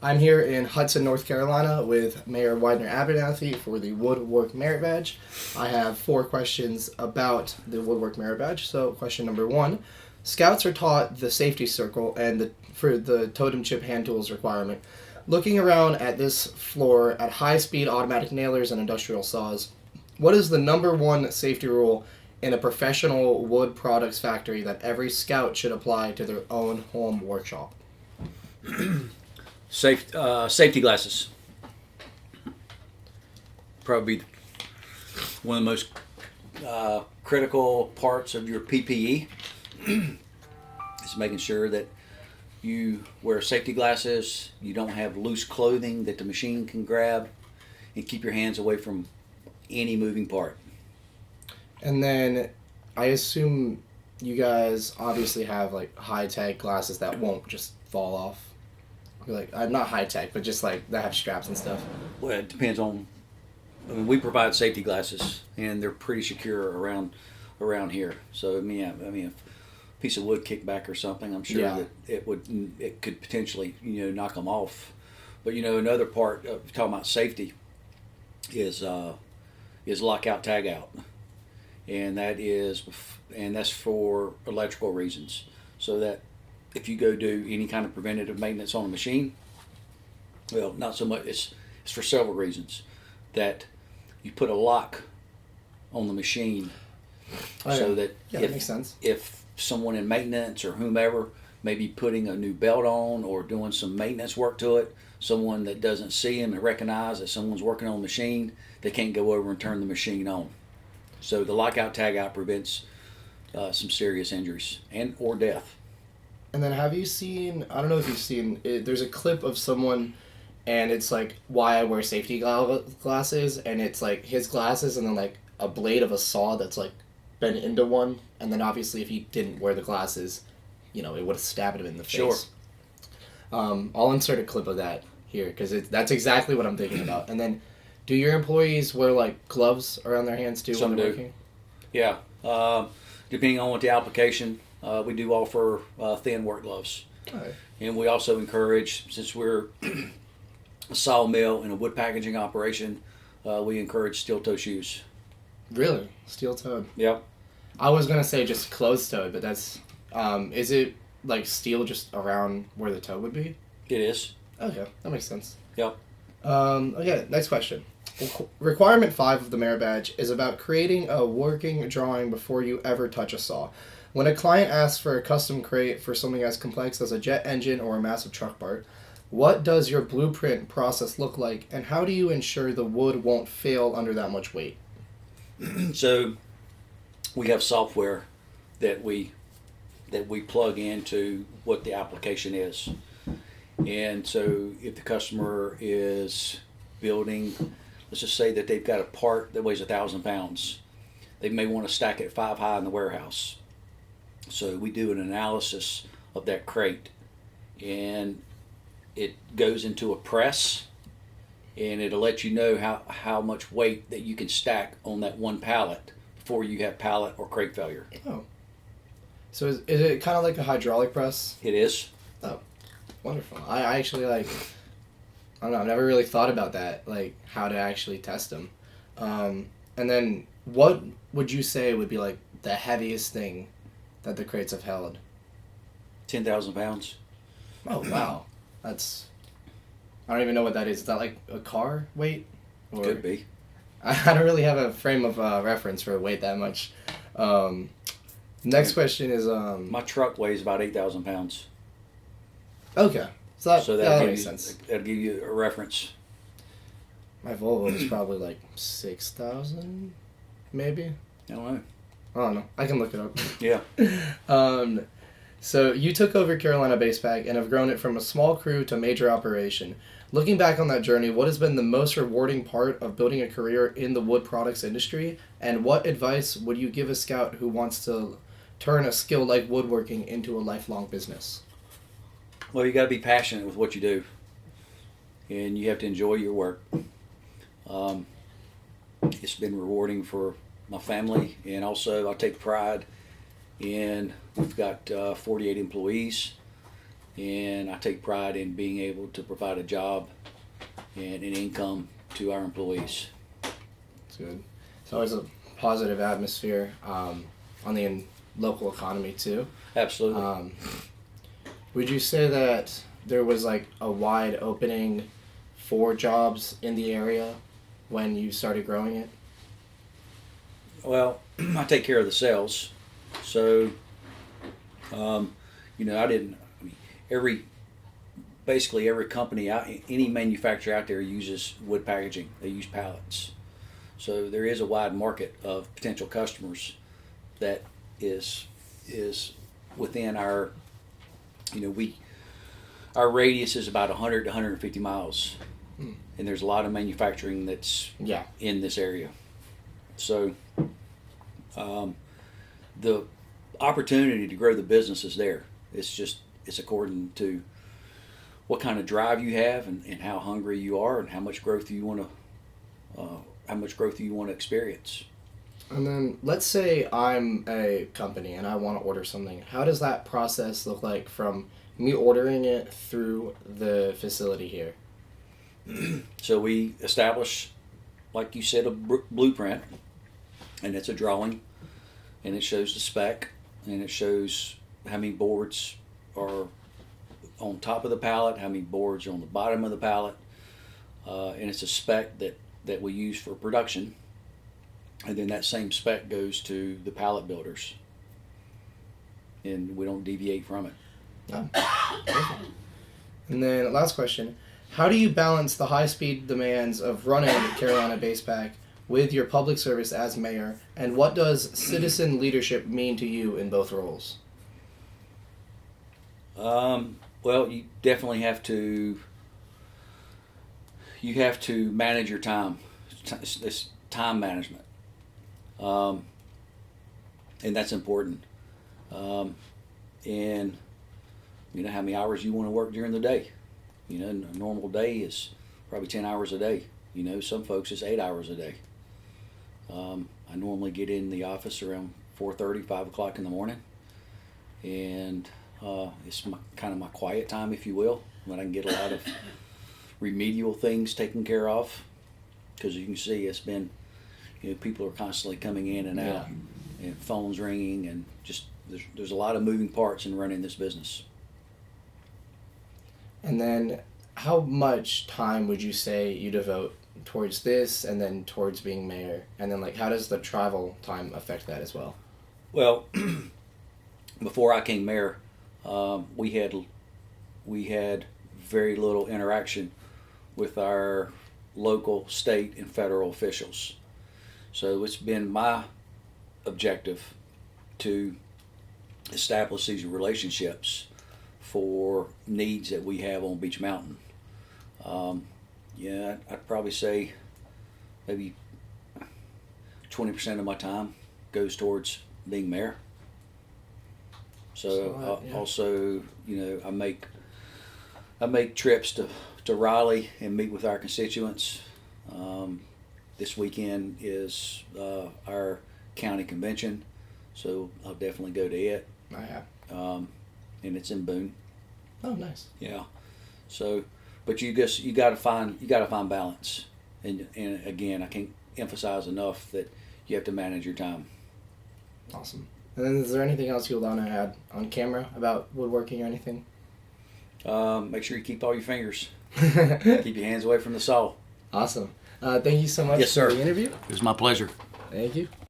I'm here in Hudson, North Carolina with Mayor Weidner Abernethy for the Woodwork Merit Badge. I have 4 questions about the Woodwork Merit Badge. So, question number 1. Scouts are taught the safety circle and for the totem chip hand tools requirement. Looking around at this floor at high-speed automatic nailers and industrial saws, what is the number 1 safety rule in a professional wood products factory that every scout should apply to their own home workshop? Safety glasses. Probably one of the most critical parts of your PPE is making sure that you wear safety glasses, you don't have loose clothing that the machine can grab, and keep your hands away from any moving part. And then I assume you guys obviously have like high-tech glasses that won't just fall off. Like not high-tech, but just like that have straps and stuff. Well, it depends on. I mean, we provide safety glasses, and they're pretty secure around here. So if a piece of wood kicked back or something, I'm sure that it could potentially knock them off. But another part of talking about safety is lockout tagout, and that's for electrical reasons, so that if you go do any kind of preventative maintenance on a machine, well, not so much. It's for several reasons that you put a lock on the machine, so that that makes sense. If someone in maintenance or whomever may be putting a new belt on or doing some maintenance work to it, someone that doesn't see them and recognize that someone's working on the machine, they can't go over and turn the machine on. So the lockout tagout prevents some serious injuries and or death. And then have you seen, I don't know if you've seen, there's a clip of someone and it's like why I wear safety glasses, and it's like his glasses and then like a blade of a saw that's like bent into one, and then obviously if he didn't wear the glasses, it would have stabbed him in the face. Sure. I'll insert a clip of that here because that's exactly what I'm thinking about. And then do your employees wear like gloves around their hands too Some when they're do. working? Yeah. Depending on what the application, we do offer thin work gloves. Okay. And we also encourage, since we're a sawmill and a wood packaging operation, we encourage steel-toe shoes. Really? Steel-toed? Yep. I was going to say just closed-toed, but that's... is it like steel just around where the toe would be? It is. Okay, that makes sense. Yep. Okay, next question. Requirement 5 of the Merit Badge is about creating a working drawing before you ever touch a saw. When a client asks for a custom crate for something as complex as a jet engine or a massive truck part, what does your blueprint process look like, and how do you ensure the wood won't fail under that much weight? So we have software that we plug into what the application is. And so if the customer is building, let's just say that they've got a part that weighs 1,000 pounds. They may want to stack it 5 high in the warehouse. So we do an analysis of that crate, and it goes into a press, and it'll let you know how much weight that you can stack on that one pallet before you have pallet or crate failure. Oh. So is it kind of like a hydraulic press? It is. Oh, wonderful. I actually I don't know, I've never really thought about that, like how to actually test them. And then what would you say would be like the heaviest thing that the crates have held? 10,000 pounds. Oh, wow. That's... I don't even know what that is. Is that like a car weight? Or... Could be. I don't really have a frame of reference for weight that much. Next question is... My truck weighs about 8,000 pounds. Okay. So So that makes sense. That'll give you a reference. My Volvo is probably like 6,000, maybe? I don't know. I don't know. I can look it up. Yeah. So you took over Carolina Base-Pac and have grown it from a small crew to major operation. Looking back on that journey, what has been the most rewarding part of building a career in the wood products industry, and what advice would you give a scout who wants to turn a skill like woodworking into a lifelong business? Well, you got to be passionate with what you do, and you have to enjoy your work. It's been rewarding for my family, and also I take pride in, we've got 48 employees, and I take pride in being able to provide a job and an income to our employees. It's good. It's always a positive atmosphere on the local economy too. Absolutely. Would you say that there was like a wide opening for jobs in the area when you started growing it? Well, I take care of the sales, so basically every company out, any manufacturer out there uses wood packaging. They use pallets, so there is a wide market of potential customers that is within our, our radius is about 100 to 150 miles, and there's a lot of manufacturing that's in this area. So the opportunity to grow the business is there. It's according to what kind of drive you have and how hungry you are and how much growth you want to experience. And then let's say I'm a company and I want to order something. How does that process look like from me ordering it through the facility here? So we establish, like you said, a blueprint, and it's a drawing, and it shows the spec, and it shows how many boards are on top of the pallet, how many boards are on the bottom of the pallet, and it's a spec that we use for production, and then that same spec goes to the pallet builders, and we don't deviate from it. Oh. And then last question, how do you balance the high-speed demands of running Carolina Base-Pac with your public service as mayor, and what does citizen leadership mean to you in both roles? Well, you definitely have to manage your time. This time management, and that's important. And you know how many hours you want to work during the day. You know, a normal day is probably 10 hours a day. You know, some folks it's 8 hours a day. I normally get in the office around 4:30, 5 o'clock in the morning, and it's kind of my quiet time, if you will, when I can get a lot of remedial things taken care of. Because you can see it's been, people are constantly coming in and out, and phones ringing, and just there's a lot of moving parts in running this business. And then how much time would you say you devote towards this and then towards being mayor? And then how does the travel time affect that as well? Well, before I came mayor, we had very little interaction with our local, state, and federal officials. So it's been my objective to establish these relationships for needs that we have on Beach Mountain. I'd probably say maybe 20% of my time goes towards being mayor. So also, I make trips to Raleigh and meet with our constituents. This weekend is our county convention, so I'll definitely go to it. I have. And it's in Boone. Oh, nice. Yeah. So, but you got to find balance, and again, I can't emphasize enough that you have to manage your time. Awesome. And then, is there anything else you want to add on camera about woodworking or anything? Make sure you keep all your fingers. Keep your hands away from the saw. Awesome. Thank you so much Yes, sir. for the interview. It was my pleasure. Thank you.